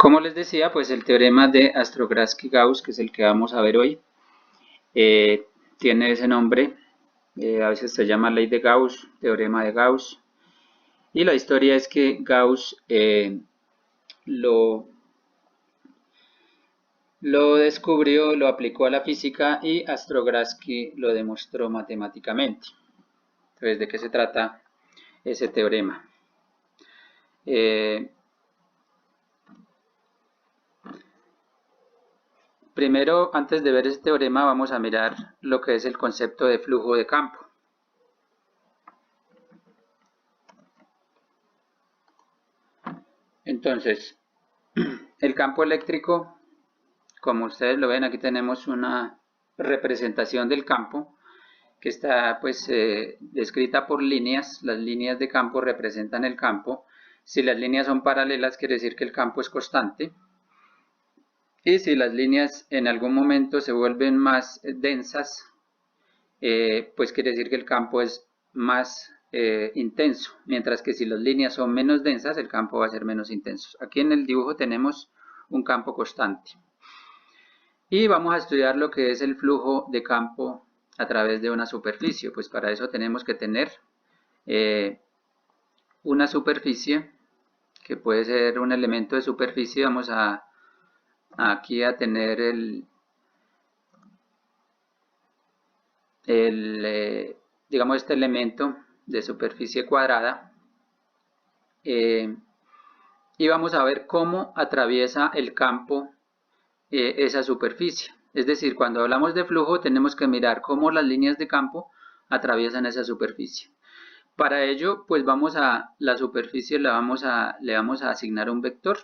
Como les decía, pues el teorema de Astrogradsky-Gauss, que es el que vamos a ver hoy, tiene ese nombre, a veces se llama ley de Gauss, teorema de Gauss, y la historia es que Gauss lo descubrió, lo aplicó a la física y Astrogradsky lo demostró matemáticamente. Entonces, ¿de qué se trata ese teorema? Primero, antes de ver este teorema, vamos a mirar lo que es el concepto de flujo de campo. Entonces, el campo eléctrico, como ustedes lo ven, aquí tenemos una representación del campo que está pues descrita por líneas. Las líneas de campo representan el campo. Si las líneas son paralelas, quiere decir que el campo es constante. Y si las líneas en algún momento se vuelven más densas, pues quiere decir que el campo es más intenso, mientras que si las líneas son menos densas, el campo va a ser menos intenso. Aquí en el dibujo tenemos un campo constante. Y vamos a estudiar lo que es el flujo de campo a través de una superficie. Pues para eso tenemos que tener una superficie, que puede ser un elemento de superficie. Vamos aquí a tener digamos, este elemento de superficie cuadrada, y vamos a ver cómo atraviesa el campo esa superficie. Es decir, cuando hablamos de flujo tenemos que mirar cómo las líneas de campo atraviesan esa superficie. Para ello, pues vamos a la superficie le vamos a asignar un vector,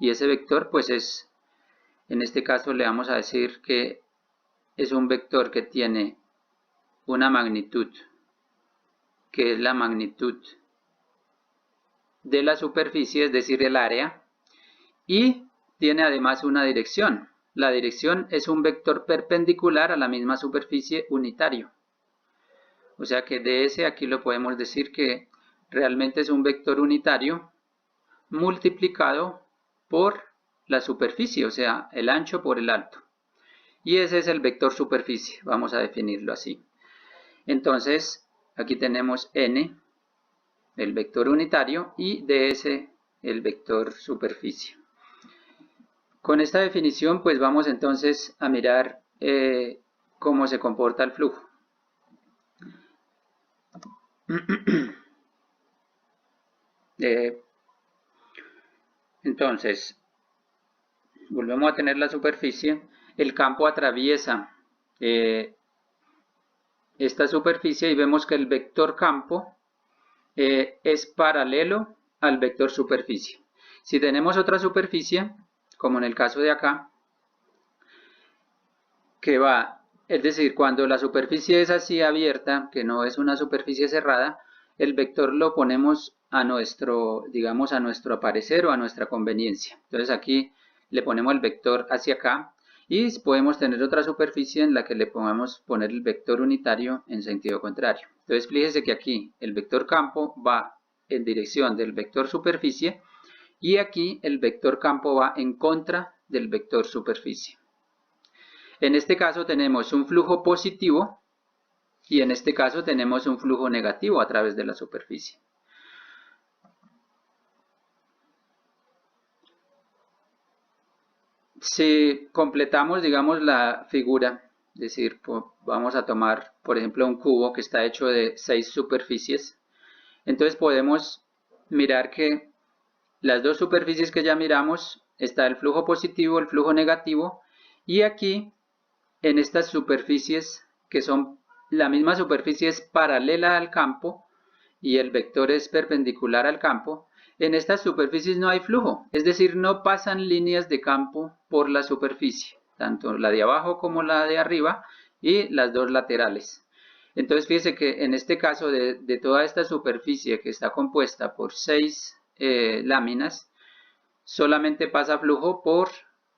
y ese vector pues es, en este caso le vamos a decir que es un vector que tiene una magnitud, que es la magnitud de la superficie, es decir, el área, y tiene además una dirección. La dirección es un vector perpendicular a la misma superficie unitario. O sea que de ese aquí lo podemos decir que realmente es un vector unitario multiplicado por la superficie, o sea, el ancho por el alto. Y ese es el vector superficie, vamos a definirlo así. Entonces, aquí tenemos n, el vector unitario, y ds, el vector superficie. Con esta definición, pues vamos entonces a mirar cómo se comporta el flujo. Entonces, volvemos a tener la superficie. El campo atraviesa esta superficie y vemos que el vector campo es paralelo al vector superficie. Si tenemos otra superficie, como en el caso de acá, que va, es decir, cuando la superficie es así abierta, que no es una superficie cerrada, el vector lo ponemos a nuestro, digamos, a nuestro parecer o a nuestra conveniencia. Entonces aquí le ponemos el vector hacia acá, y podemos tener otra superficie en la que le podemos poner el vector unitario en sentido contrario. Entonces fíjese que aquí el vector campo va en dirección del vector superficie, y aquí el vector campo va en contra del vector superficie. En este caso tenemos un flujo positivo, y en este caso tenemos un flujo negativo a través de la superficie. Si completamos, digamos, la figura, es decir, vamos a tomar, por ejemplo, un cubo que está hecho de 6 superficies, entonces podemos mirar que las dos superficies que ya miramos, está el flujo positivo, el flujo negativo, y aquí, en estas superficies, que son, la misma superficie es paralela al campo, y el vector es perpendicular al campo, en estas superficies no hay flujo, es decir, no pasan líneas de campo por la superficie, tanto la de abajo como la de arriba, y las dos laterales. Entonces fíjese que en este caso de toda esta superficie que está compuesta por 6 láminas, solamente pasa flujo por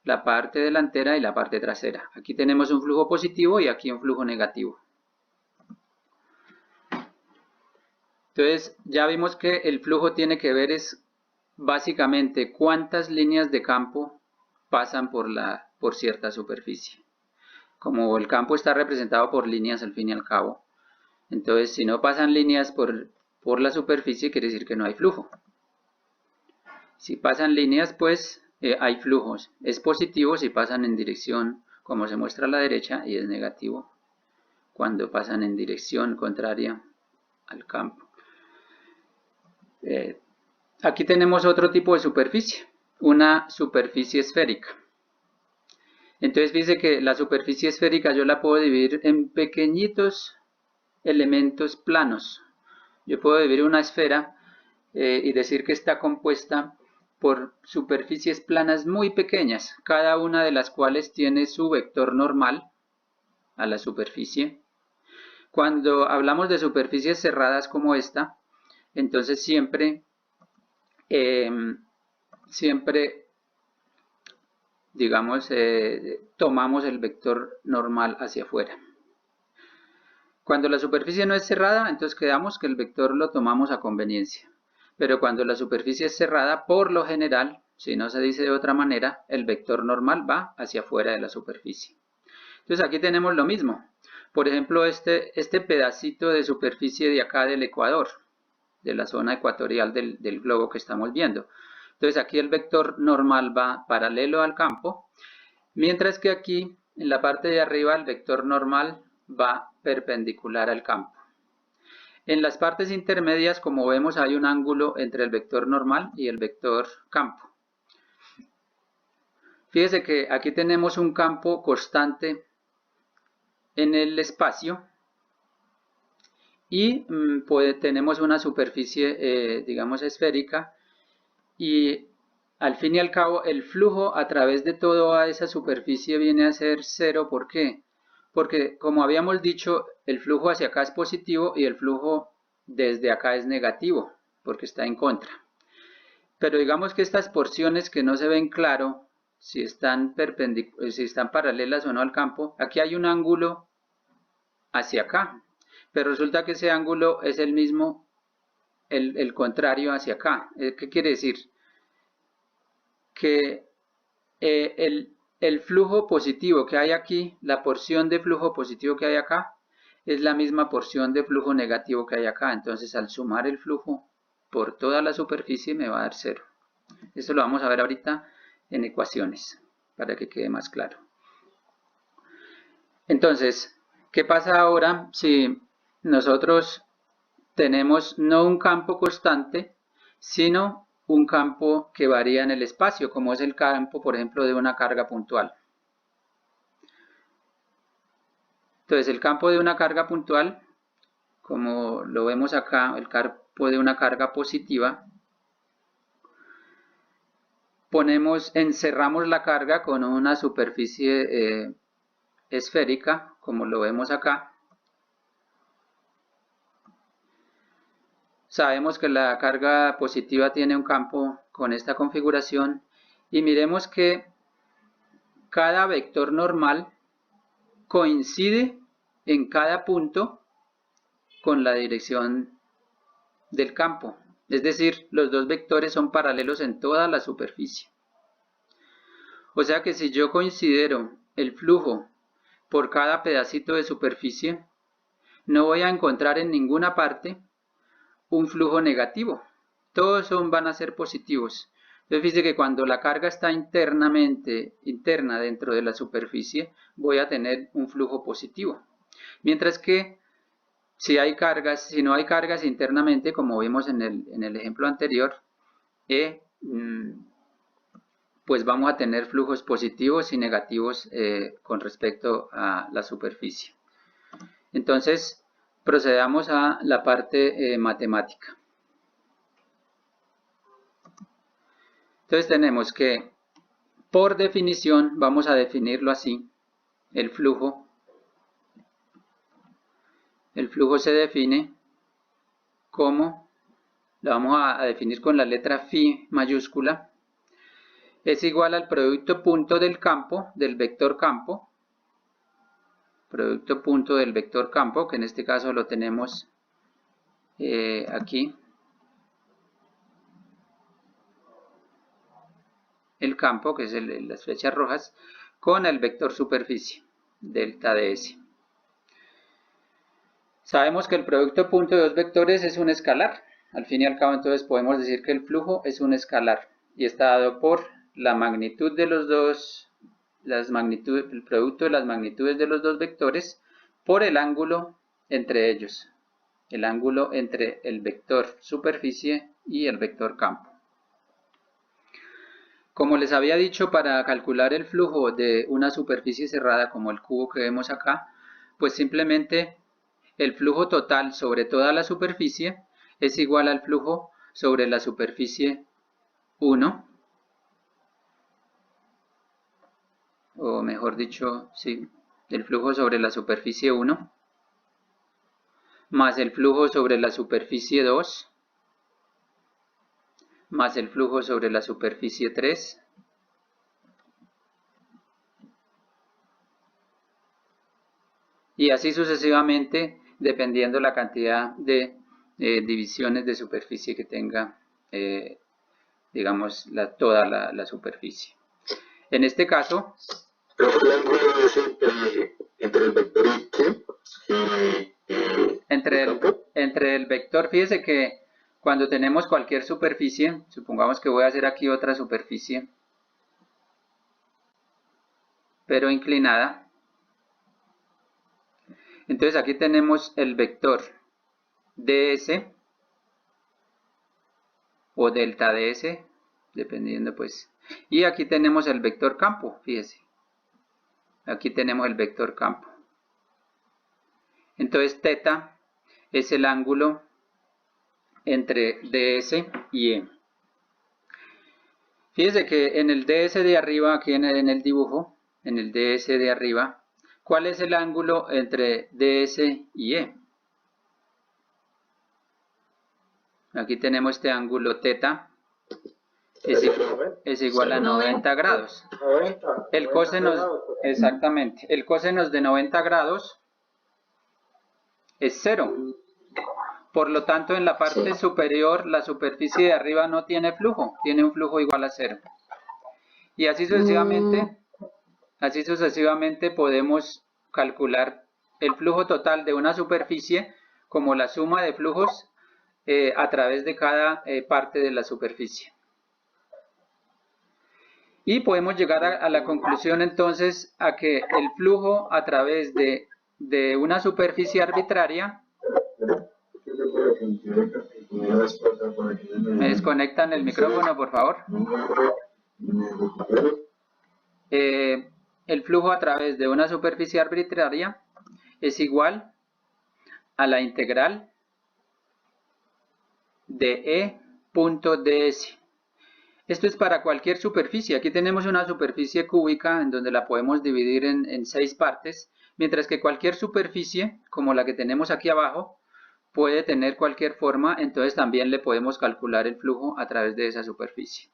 la parte delantera y la parte trasera. Aquí tenemos un flujo positivo y aquí un flujo negativo. Entonces ya vimos que el flujo tiene que ver es básicamente cuántas líneas de campo pasan por cierta superficie. Como el campo está representado por líneas al fin y al cabo, entonces si no pasan líneas por la superficie, quiere decir que no hay flujo. Si pasan líneas, pues hay flujos. Es positivo si pasan en dirección, como se muestra a la derecha, y es negativo cuando pasan en dirección contraria al campo. Aquí tenemos otro tipo de superficie, una superficie esférica. Entonces dice que la superficie esférica yo la puedo dividir en pequeñitos elementos planos. Yo puedo dividir una esfera y decir que está compuesta por superficies planas muy pequeñas, cada una de las cuales tiene su vector normal a la superficie. Cuando hablamos de superficies cerradas como esta, entonces siempre digamos, tomamos el vector normal hacia afuera. Cuando la superficie no es cerrada, entonces quedamos que el vector lo tomamos a conveniencia. Pero cuando la superficie es cerrada, por lo general, si no se dice de otra manera, el vector normal va hacia afuera de la superficie. Entonces aquí tenemos lo mismo. Por ejemplo, este pedacito de superficie de acá del ecuador, de la zona ecuatorial del globo que estamos viendo. Entonces aquí el vector normal va paralelo al campo, mientras que aquí en la parte de arriba el vector normal va perpendicular al campo. En las partes intermedias, como vemos, hay un ángulo entre el vector normal y el vector campo. Fíjese que aquí tenemos un campo constante en el espacio y tenemos una superficie, digamos, esférica, y al fin y al cabo el flujo a través de toda esa superficie viene a ser cero. ¿Por qué? Porque como habíamos dicho, el flujo hacia acá es positivo y el flujo desde acá es negativo, porque está en contra. Pero digamos que estas porciones que no se ven claro si están paralelas o no al campo, aquí hay un ángulo hacia acá, pero resulta que ese ángulo es el mismo, el contrario hacia acá. ¿Qué quiere decir? Que el flujo positivo que hay aquí, la porción de flujo positivo que hay acá, es la misma porción de flujo negativo que hay acá. Entonces al sumar el flujo por toda la superficie me va a dar cero. Esto lo vamos a ver ahorita en ecuaciones, para que quede más claro. Entonces, ¿qué pasa ahora si nosotros tenemos no un campo constante, sino un campo que varía en el espacio, como es el campo, por ejemplo, de una carga puntual? Entonces, el campo de una carga puntual, como lo vemos acá, el campo de una carga positiva, encerramos la carga con una superficie esférica, como lo vemos acá. Sabemos que la carga positiva tiene un campo con esta configuración y miremos que cada vector normal coincide en cada punto con la dirección del campo. Es decir, los dos vectores son paralelos en toda la superficie. O sea que si yo considero el flujo por cada pedacito de superficie, no voy a encontrar en ninguna parte un flujo negativo. Todos van a ser positivos. Entonces fíjense que cuando la carga está interna dentro de la superficie, voy a tener un flujo positivo. Mientras que si no hay cargas internamente, como vimos en el ejemplo anterior, pues vamos a tener flujos positivos y negativos con respecto a la superficie. Entonces, procedamos a la parte matemática. Entonces tenemos que, por definición, vamos a definirlo así, el flujo se define como, lo vamos a definir con la letra phi mayúscula, es igual al producto punto del campo, del vector campo, producto punto del vector campo, que en este caso lo tenemos aquí, el campo, que es las flechas rojas, con el vector superficie, delta ds. Sabemos que el producto punto de dos vectores es un escalar. Al fin y al cabo, entonces podemos decir que el flujo es un escalar y está dado por la magnitud de los dos, el producto de las magnitudes de los dos vectores por el ángulo entre ellos, el ángulo entre el vector superficie y el vector campo. Como les había dicho, para calcular el flujo de una superficie cerrada como el cubo que vemos acá, pues simplemente el flujo total sobre toda la superficie es igual al flujo sobre la superficie 1, o mejor dicho, sí, el flujo sobre la superficie 1, más el flujo sobre la superficie 2, más el flujo sobre la superficie 3, y así sucesivamente, dependiendo la cantidad de divisiones de superficie que tenga, digamos, toda la superficie. En este caso, el ángulo es entre el vector entre el vector, fíjese que cuando tenemos cualquier superficie, supongamos que voy a hacer aquí otra superficie, pero inclinada. Entonces aquí tenemos el vector ds o delta ds, dependiendo pues. Y aquí tenemos el vector campo, fíjese. Aquí tenemos el vector campo. Entonces θ es el ángulo entre ds y e. Fíjese que en el ds de arriba, aquí en el dibujo, en el ds de arriba, ¿cuál es el ángulo entre ds y e? Aquí tenemos este ángulo θ, es igual a 90 grados. El cosenos, exactamente, el cosenos de 90 grados es 0. Por lo tanto, en la parte superior, la superficie de arriba no tiene flujo, tiene un flujo igual a 0. Y así sucesivamente podemos calcular el flujo total de una superficie como la suma de flujos a través de cada parte de la superficie. Y podemos llegar a la conclusión entonces a que el flujo a través de una superficie arbitraria. ¿Me desconectan el micrófono, por favor? El flujo a través de una superficie arbitraria es igual a la integral de E.ds. Esto es para cualquier superficie. Aquí tenemos una superficie cúbica en donde la podemos dividir en 6 partes, mientras que cualquier superficie, como la que tenemos aquí abajo, puede tener cualquier forma, entonces también le podemos calcular el flujo a través de esa superficie.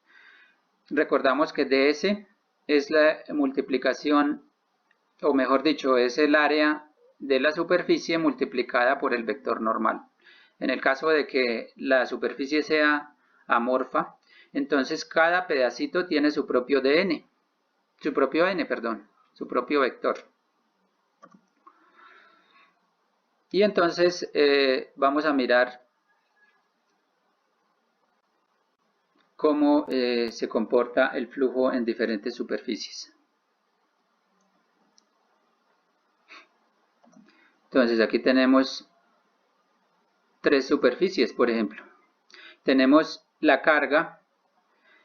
Recordamos que ds es la multiplicación, o mejor dicho, es el área de la superficie multiplicada por el vector normal. En el caso de que la superficie sea amorfa, entonces cada pedacito tiene su propio vector. Y entonces vamos a mirar cómo se comporta el flujo en diferentes superficies. Entonces aquí tenemos 3 superficies, por ejemplo. Tenemos la carga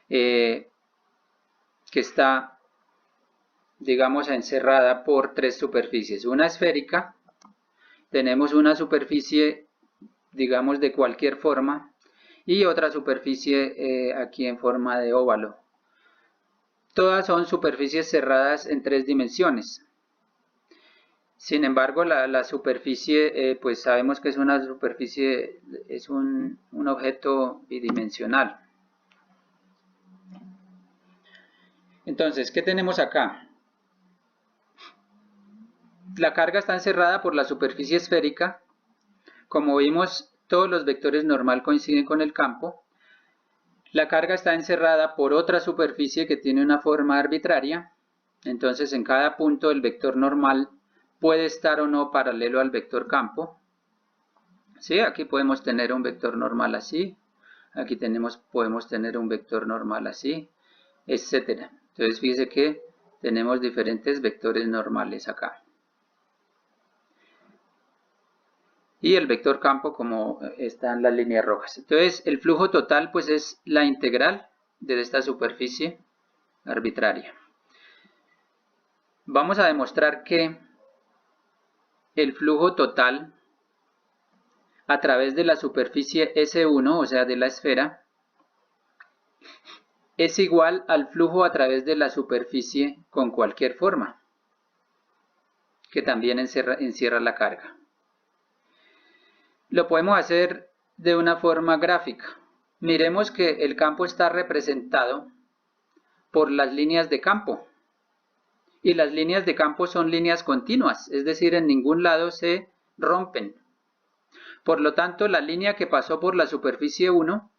que está, digamos, encerrada por 3 superficies. Una esférica, tenemos una superficie, digamos, de cualquier forma, y otra superficie aquí en forma de óvalo. Todas son superficies cerradas en 3 dimensiones. Sin embargo, la superficie, pues sabemos que es una superficie, es un objeto bidimensional. Entonces, ¿qué tenemos acá? La carga está encerrada por la superficie esférica. Como vimos, todos los vectores normal coinciden con el campo. La carga está encerrada por otra superficie que tiene una forma arbitraria, entonces en cada punto el vector normal puede estar o no paralelo al vector campo. Sí, aquí podemos tener un vector normal así, aquí podemos tener un vector normal así, etcétera. Entonces fíjese que tenemos diferentes vectores normales acá. Y el vector campo como están las líneas rojas. Entonces el flujo total pues es la integral de esta superficie arbitraria. Vamos a demostrar que el flujo total a través de la superficie S1, o sea de la esfera, es igual al flujo a través de la superficie con cualquier forma, que también encierra la carga. Lo podemos hacer de una forma gráfica. Miremos que el campo está representado por las líneas de campo. Y las líneas de campo son líneas continuas, es decir, en ningún lado se rompen. Por lo tanto, la línea que pasó por la superficie 1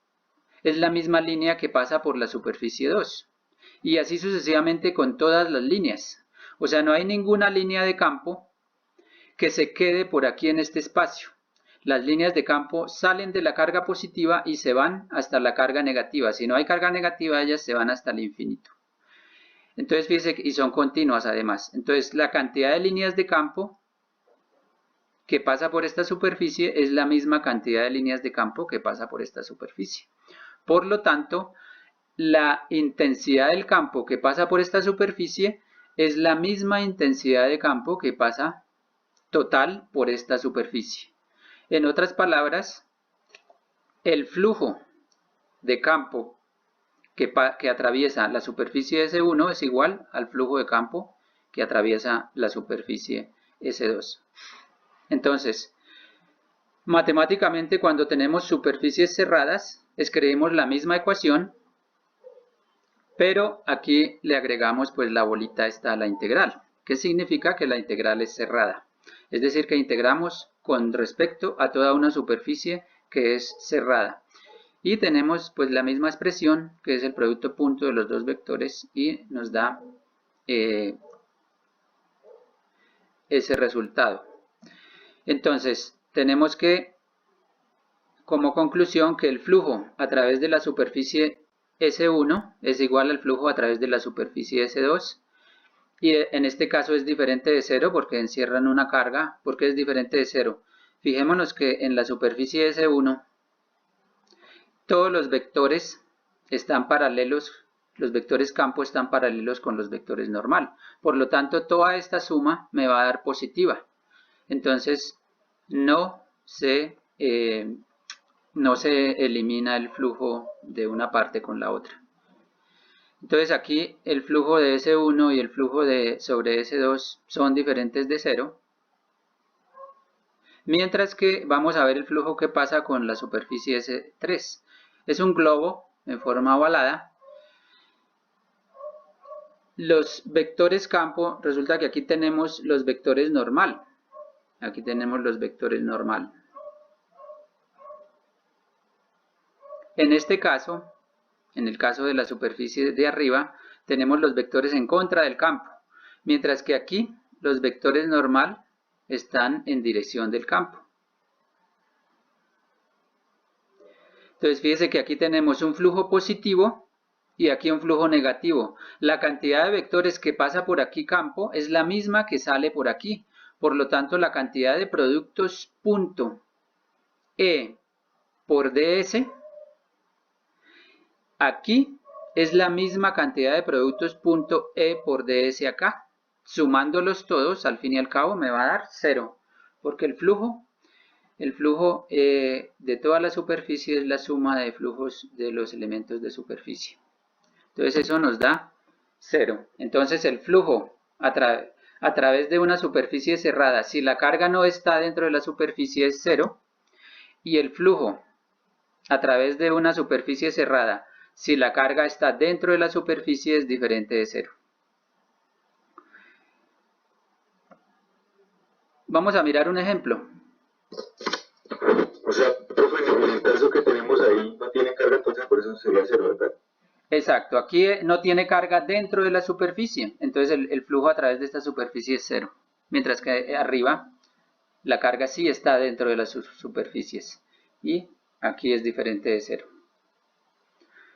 es la misma línea que pasa por la superficie 2. Y así sucesivamente con todas las líneas. O sea, no hay ninguna línea de campo que se quede por aquí en este espacio. Las líneas de campo salen de la carga positiva y se van hasta la carga negativa. Si no hay carga negativa, ellas se van hasta el infinito. Entonces, fíjense, y son continuas además. Entonces, la cantidad de líneas de campo que pasa por esta superficie es la misma cantidad de líneas de campo que pasa por esta superficie. Por lo tanto, la intensidad del campo que pasa por esta superficie es la misma intensidad de campo que pasa total por esta superficie. En otras palabras, el flujo de campo que atraviesa la superficie S1 es igual al flujo de campo que atraviesa la superficie S2. Entonces, matemáticamente cuando tenemos superficies cerradas, escribimos la misma ecuación, pero aquí le agregamos pues la bolita esta a la integral, que significa que la integral es cerrada. Es decir, que integramos con respecto a toda una superficie que es cerrada. Y tenemos pues la misma expresión, que es el producto punto de los dos vectores, y nos da ese resultado. Entonces, tenemos que, como conclusión, que el flujo a través de la superficie S1 es igual al flujo a través de la superficie S2. Y en este caso es diferente de 0 porque encierran una carga. ¿Por qué es diferente de 0? Fijémonos que en la superficie S1 todos los vectores están paralelos, los vectores campo están paralelos con los vectores normal. Por lo tanto, toda esta suma me va a dar positiva. Entonces, no se elimina el flujo de una parte con la otra. Entonces aquí el flujo de S1 y el flujo sobre S2 son diferentes de 0. Mientras que vamos a ver el flujo que pasa con la superficie S3. Es un globo en forma ovalada. Los vectores campo, resulta que aquí tenemos los vectores normal. Aquí tenemos los vectores normal. En este caso, en el caso de la superficie de arriba, tenemos los vectores en contra del campo. Mientras que aquí los vectores normal están en dirección del campo. Entonces fíjese que aquí tenemos un flujo positivo y aquí un flujo negativo. La cantidad de vectores que pasa por aquí campo es la misma que sale por aquí. Por lo tanto, la cantidad de productos punto E por ds aquí es la misma cantidad de productos punto E por ds acá. Sumándolos todos, al fin y al cabo, me va a dar 0. Porque el flujo de toda la superficie es la suma de flujos de los elementos de superficie. Entonces eso nos da 0. Entonces el flujo a través de una superficie cerrada, si la carga no está dentro de la superficie, es 0. Y el flujo a través de una superficie cerrada, si la carga está dentro de la superficie, es diferente de 0. Vamos a mirar un ejemplo. O sea, profe, en el caso que tenemos ahí, no tiene carga, entonces por eso sería cero, ¿verdad? Exacto, aquí no tiene carga dentro de la superficie, entonces el flujo a través de esta superficie es cero, mientras que arriba la carga sí está dentro de las superficies y aquí es diferente de cero.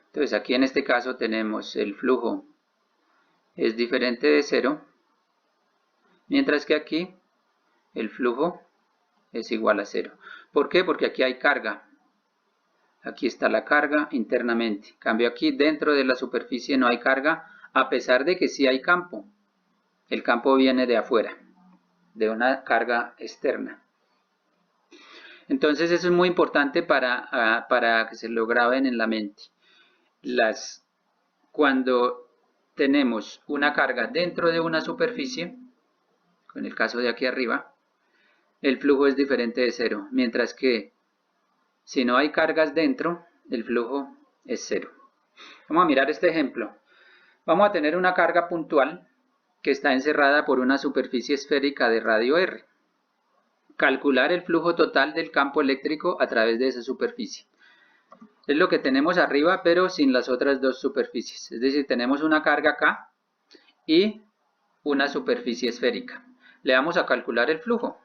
Entonces aquí en este caso tenemos el flujo es diferente de cero, mientras que aquí el flujo es igual a cero. ¿Por qué? Porque aquí hay carga. Aquí está la carga internamente. En cambio aquí dentro de la superficie no hay carga, a pesar de que sí hay campo. El campo viene de afuera, de una carga externa. Entonces eso es muy importante para que se lo graben en la mente. Cuando tenemos una carga dentro de una superficie, en el caso de aquí arriba, el flujo es diferente de cero, mientras que si no hay cargas dentro, el flujo es cero. Vamos a mirar este ejemplo. Vamos a tener una carga puntual que está encerrada por una superficie esférica de radio R. Calcular el flujo total del campo eléctrico a través de esa superficie. Es lo que tenemos arriba, pero sin las otras dos superficies. Es decir, tenemos una carga acá y una superficie esférica. Le vamos a calcular el flujo.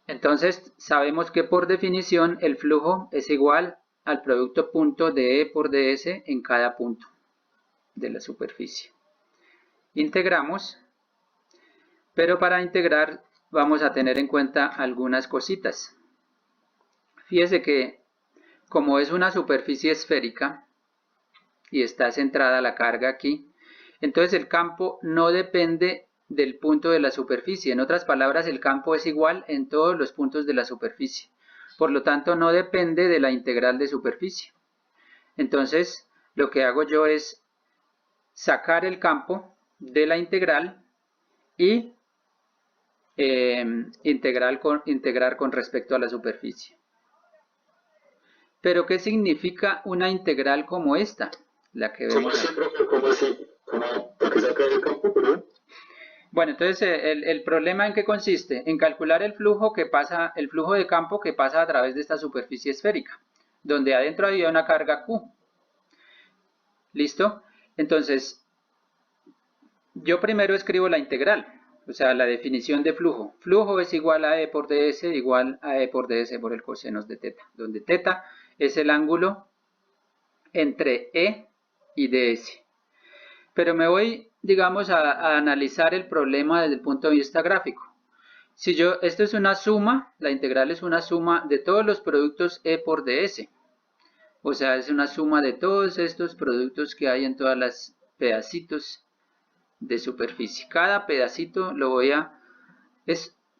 Entonces, sabemos que por definición el flujo es igual al producto punto de E por ds en cada punto de la superficie. Integramos, pero para integrar vamos a tener en cuenta algunas cositas. Fíjese que como es una superficie esférica y está centrada la carga aquí, entonces el campo no depende del punto de la superficie. En otras palabras, el campo es igual en todos los puntos de la superficie. Por lo tanto, no depende de la integral de superficie. Entonces, lo que hago yo es sacar el campo de la integral y integrar con respecto a la superficie. Pero, ¿qué significa una integral como esta? La que vemos aquí. ¿Cómo así? ¿Para qué sacar el campo, perdón? Bueno, entonces el problema en qué consiste? En calcular el flujo de campo que pasa a través de esta superficie esférica, donde adentro había una carga Q. ¿Listo? Entonces, yo primero escribo la integral, o sea, la definición de flujo. Flujo es igual a E por ds igual a E por ds por el cosenos de teta, donde teta es el ángulo entre E y ds. Pero me voy, digamos, a analizar el problema desde el punto de vista gráfico. Si esto es una suma, la integral es una suma de todos los productos E por ds. O sea, es una suma de todos estos productos que hay en todas las pedacitos de superficie. Cada pedacito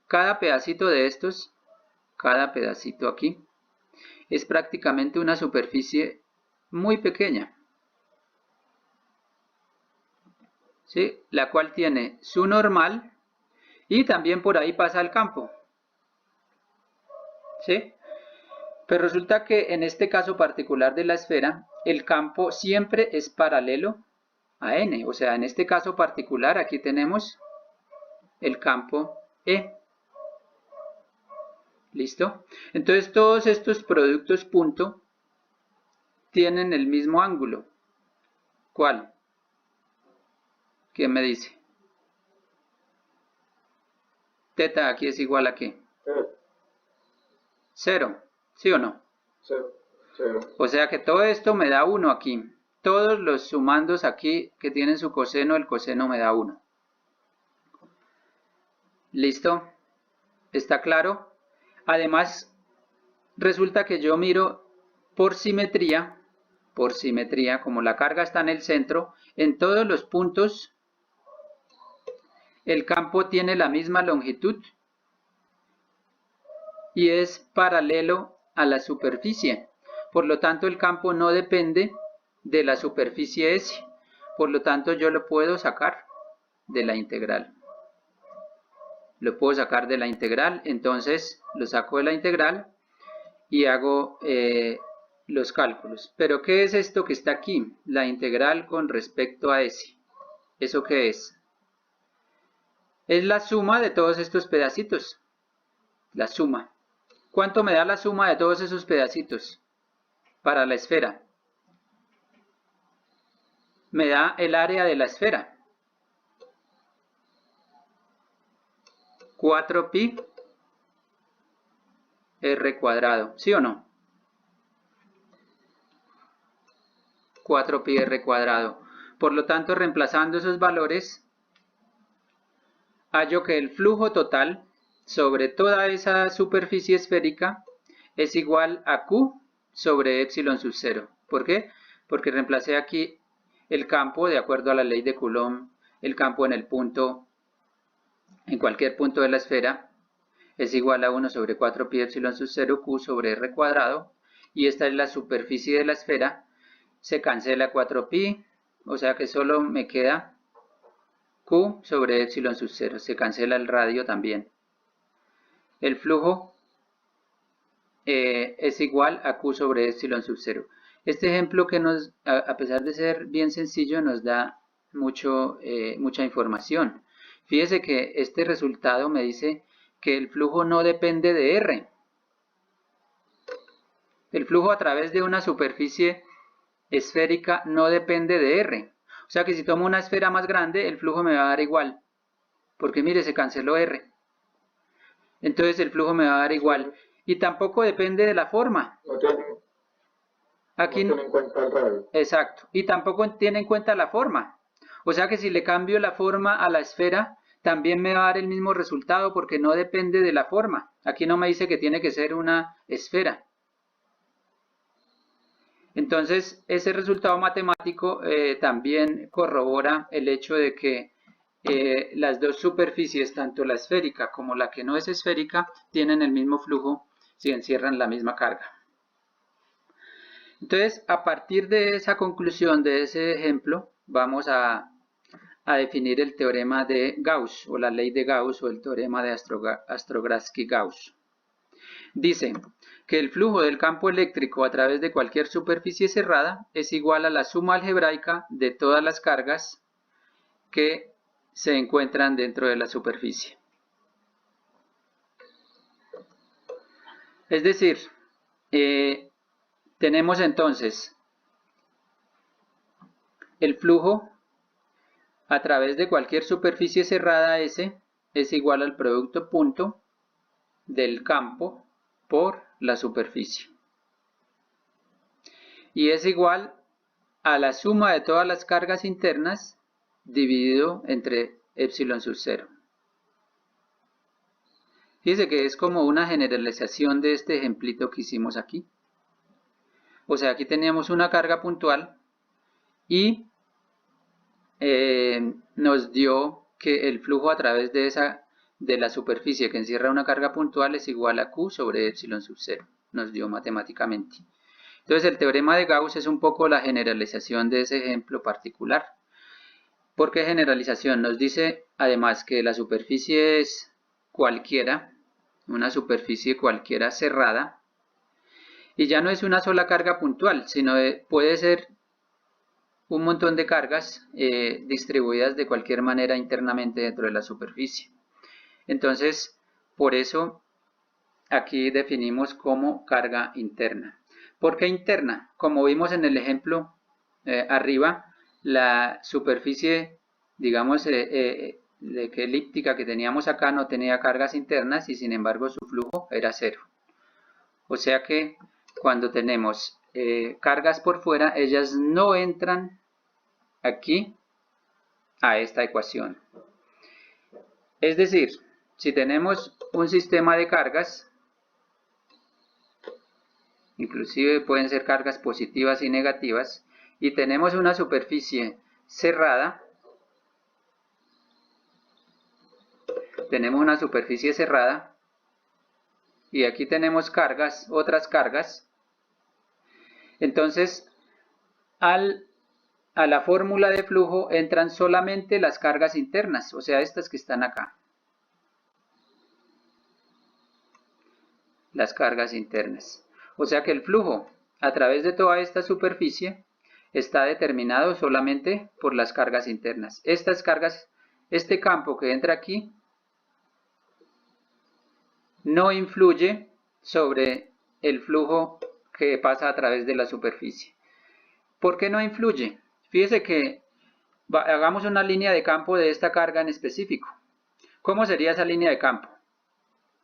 cada pedacito de estos, cada pedacito aquí, es prácticamente una superficie muy pequeña. ¿Sí? La cual tiene su normal y también por ahí pasa el campo. ¿Sí? Pero resulta que en este caso particular de la esfera, el campo siempre es paralelo a n. O sea, en este caso particular aquí tenemos el campo E. ¿Listo? Entonces todos estos productos punto tienen el mismo ángulo. ¿Cuál? ¿Quién me dice? Teta aquí es igual a ¿qué? 0, ¿sí o no? 0. O sea que todo esto me da 1 aquí. Todos los sumandos aquí que tienen su coseno, el coseno me da 1. ¿Listo? ¿Está claro? Además, resulta que yo miro por simetría, como la carga está en el centro, en todos los puntos el campo tiene la misma longitud y es paralelo a la superficie. Por lo tanto, el campo no depende de la superficie S. Por lo tanto, yo lo puedo sacar de la integral. Lo puedo sacar de la integral, entonces lo saco de la integral y hago los cálculos. Pero ¿qué es esto que está aquí? La integral con respecto a S. ¿Eso qué es? Es la suma de todos estos pedacitos. La suma. ¿Cuánto me da la suma de todos esos pedacitos? para la esfera. Me da el área de la esfera. 4pi r cuadrado, ¿sí o no? 4pi r cuadrado. Por lo tanto, reemplazando esos valores, hallo que el flujo total sobre toda esa superficie esférica es igual a Q sobre epsilon sub 0. ¿Por qué? Porque reemplacé aquí el campo de acuerdo a la ley de Coulomb, el campo en el punto, en cualquier punto de la esfera, es igual a 1 sobre 4pi epsilon sub 0 Q sobre r cuadrado, y esta es la superficie de la esfera. Se cancela 4pi, o sea que solo me queda Q sobre epsilon sub 0, se cancela el radio también. El flujo es igual a Q sobre epsilon sub 0. Este ejemplo que nos, a pesar de ser bien sencillo, nos da mucha información. Fíjese que este resultado me dice que el flujo no depende de R. El flujo a través de una superficie esférica no depende de R. O sea que si tomo una esfera más grande, el flujo me va a dar igual. Porque mire, se canceló R. Entonces el flujo me va a dar igual. Y tampoco depende de la forma. Aquí no tiene en cuenta el radio. Exacto. Y tampoco tiene en cuenta la forma. O sea que si le cambio la forma a la esfera, también me va a dar el mismo resultado porque no depende de la forma. Aquí no me dice que tiene que ser una esfera. Entonces, ese resultado matemático también corrobora el hecho de que las dos superficies, tanto la esférica como la que no es esférica, tienen el mismo flujo si encierran la misma carga. Entonces, a partir de esa conclusión de ese ejemplo, vamos a definir el teorema de Gauss, o la ley de Gauss, o el teorema de Astrogradsky-Gauss. Dice que el flujo del campo eléctrico a través de cualquier superficie cerrada es igual a la suma algebraica de todas las cargas que se encuentran dentro de la superficie. Es decir, tenemos entonces el flujo a través de cualquier superficie cerrada S es igual al producto punto del campo por la superficie. Y es igual a la suma de todas las cargas internas dividido entre epsilon sub 0. Fíjense que es como una generalización de este ejemplito que hicimos aquí. O sea, aquí teníamos una carga puntual y nos dio que el flujo a través de la superficie que encierra una carga puntual es igual a Q sobre epsilon sub 0. Nos dio matemáticamente. Entonces el teorema de Gauss es un poco la generalización de ese ejemplo particular. ¿Por qué generalización? Nos dice además que la superficie es cualquiera, una superficie cualquiera cerrada, y ya no es una sola carga puntual, sino puede ser un montón de cargas distribuidas de cualquier manera internamente dentro de la superficie. Entonces, por eso aquí definimos como carga interna. ¿Por qué interna? Como vimos en el ejemplo arriba, la superficie, digamos, elíptica que teníamos acá no tenía cargas internas y sin embargo su flujo era cero. O sea que cuando tenemos cargas por fuera, ellas no entran aquí a esta ecuación. Es decir, si tenemos un sistema de cargas, inclusive pueden ser cargas positivas y negativas, y tenemos una superficie cerrada, y aquí tenemos cargas, otras cargas. Entonces, a la fórmula de flujo entran solamente las cargas internas, o sea, estas que están acá. Las cargas internas. O sea que el flujo a través de toda esta superficie está determinado solamente por las cargas internas. Estas cargas, este campo que entra aquí, no influye sobre el flujo que pasa a través de la superficie. ¿Por qué no influye? Fíjese que hagamos una línea de campo de esta carga en específico. ¿Cómo sería esa línea de campo?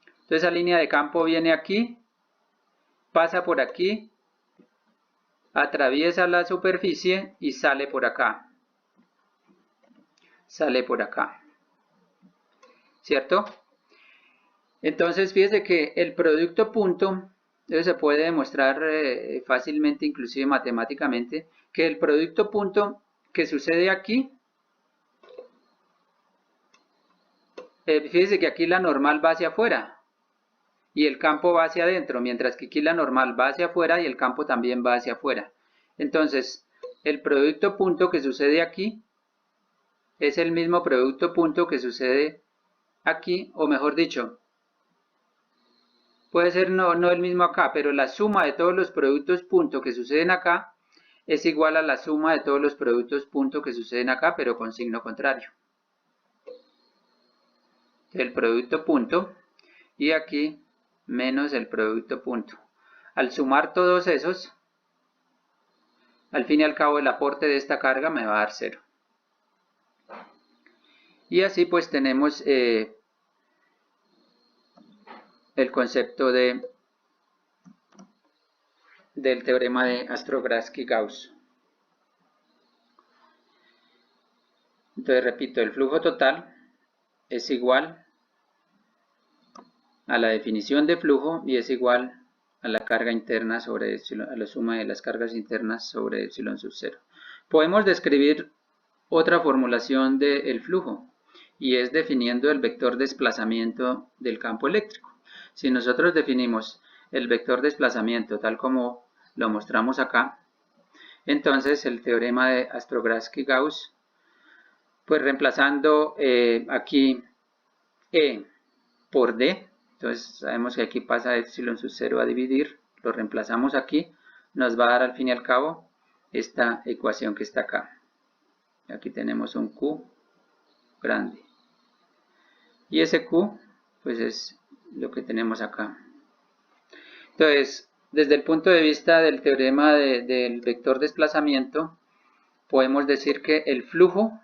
Entonces esa línea de campo viene aquí, pasa por aquí, atraviesa la superficie y sale por acá. Sale por acá. ¿Cierto? Entonces fíjese que el producto punto, eso se puede demostrar fácilmente, inclusive matemáticamente, que el producto punto que sucede aquí, fíjese que aquí la normal va hacia afuera y el campo va hacia adentro, mientras que aquí la normal va hacia afuera y el campo también va hacia afuera. Entonces, el producto punto que sucede aquí es el mismo producto punto que sucede aquí, o mejor dicho, puede ser no el mismo acá, pero la suma de todos los productos punto que suceden acá es igual a la suma de todos los productos punto que suceden acá, pero con signo contrario. El producto punto y aquí menos el producto punto. Al sumar todos esos, al fin y al cabo el aporte de esta carga me va a dar 0. Y así pues tenemos el concepto del teorema de Astrogradsky-Gauss. Entonces repito, el flujo total es igual a la definición de flujo y es igual a la carga interna sobre epsilon, a la suma de las cargas internas sobre epsilon sub 0. Podemos describir otra formulación del flujo y es definiendo el vector desplazamiento del campo eléctrico. Si nosotros definimos el vector desplazamiento tal como lo mostramos acá, entonces el teorema de Astrogradsky-Gauss, pues reemplazando aquí E por D, entonces sabemos que aquí pasa epsilon sub 0 a dividir, lo reemplazamos aquí, nos va a dar al fin y al cabo esta ecuación que está acá. Aquí tenemos un Q grande. Y ese Q, pues es lo que tenemos acá. Entonces, desde el punto de vista del teorema del vector desplazamiento, podemos decir que el flujo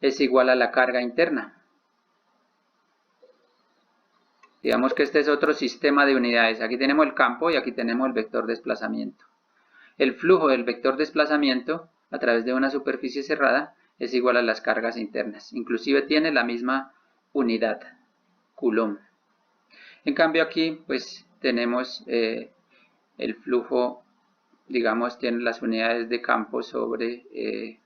es igual a la carga interna. Digamos que este es otro sistema de unidades. Aquí tenemos el campo y aquí tenemos el vector desplazamiento. El flujo del vector desplazamiento a través de una superficie cerrada es igual a las cargas internas. Inclusive tiene la misma unidad, Coulomb. En cambio aquí pues tenemos el flujo, digamos, tiene las unidades de campo sobre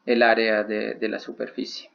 el área de la superficie.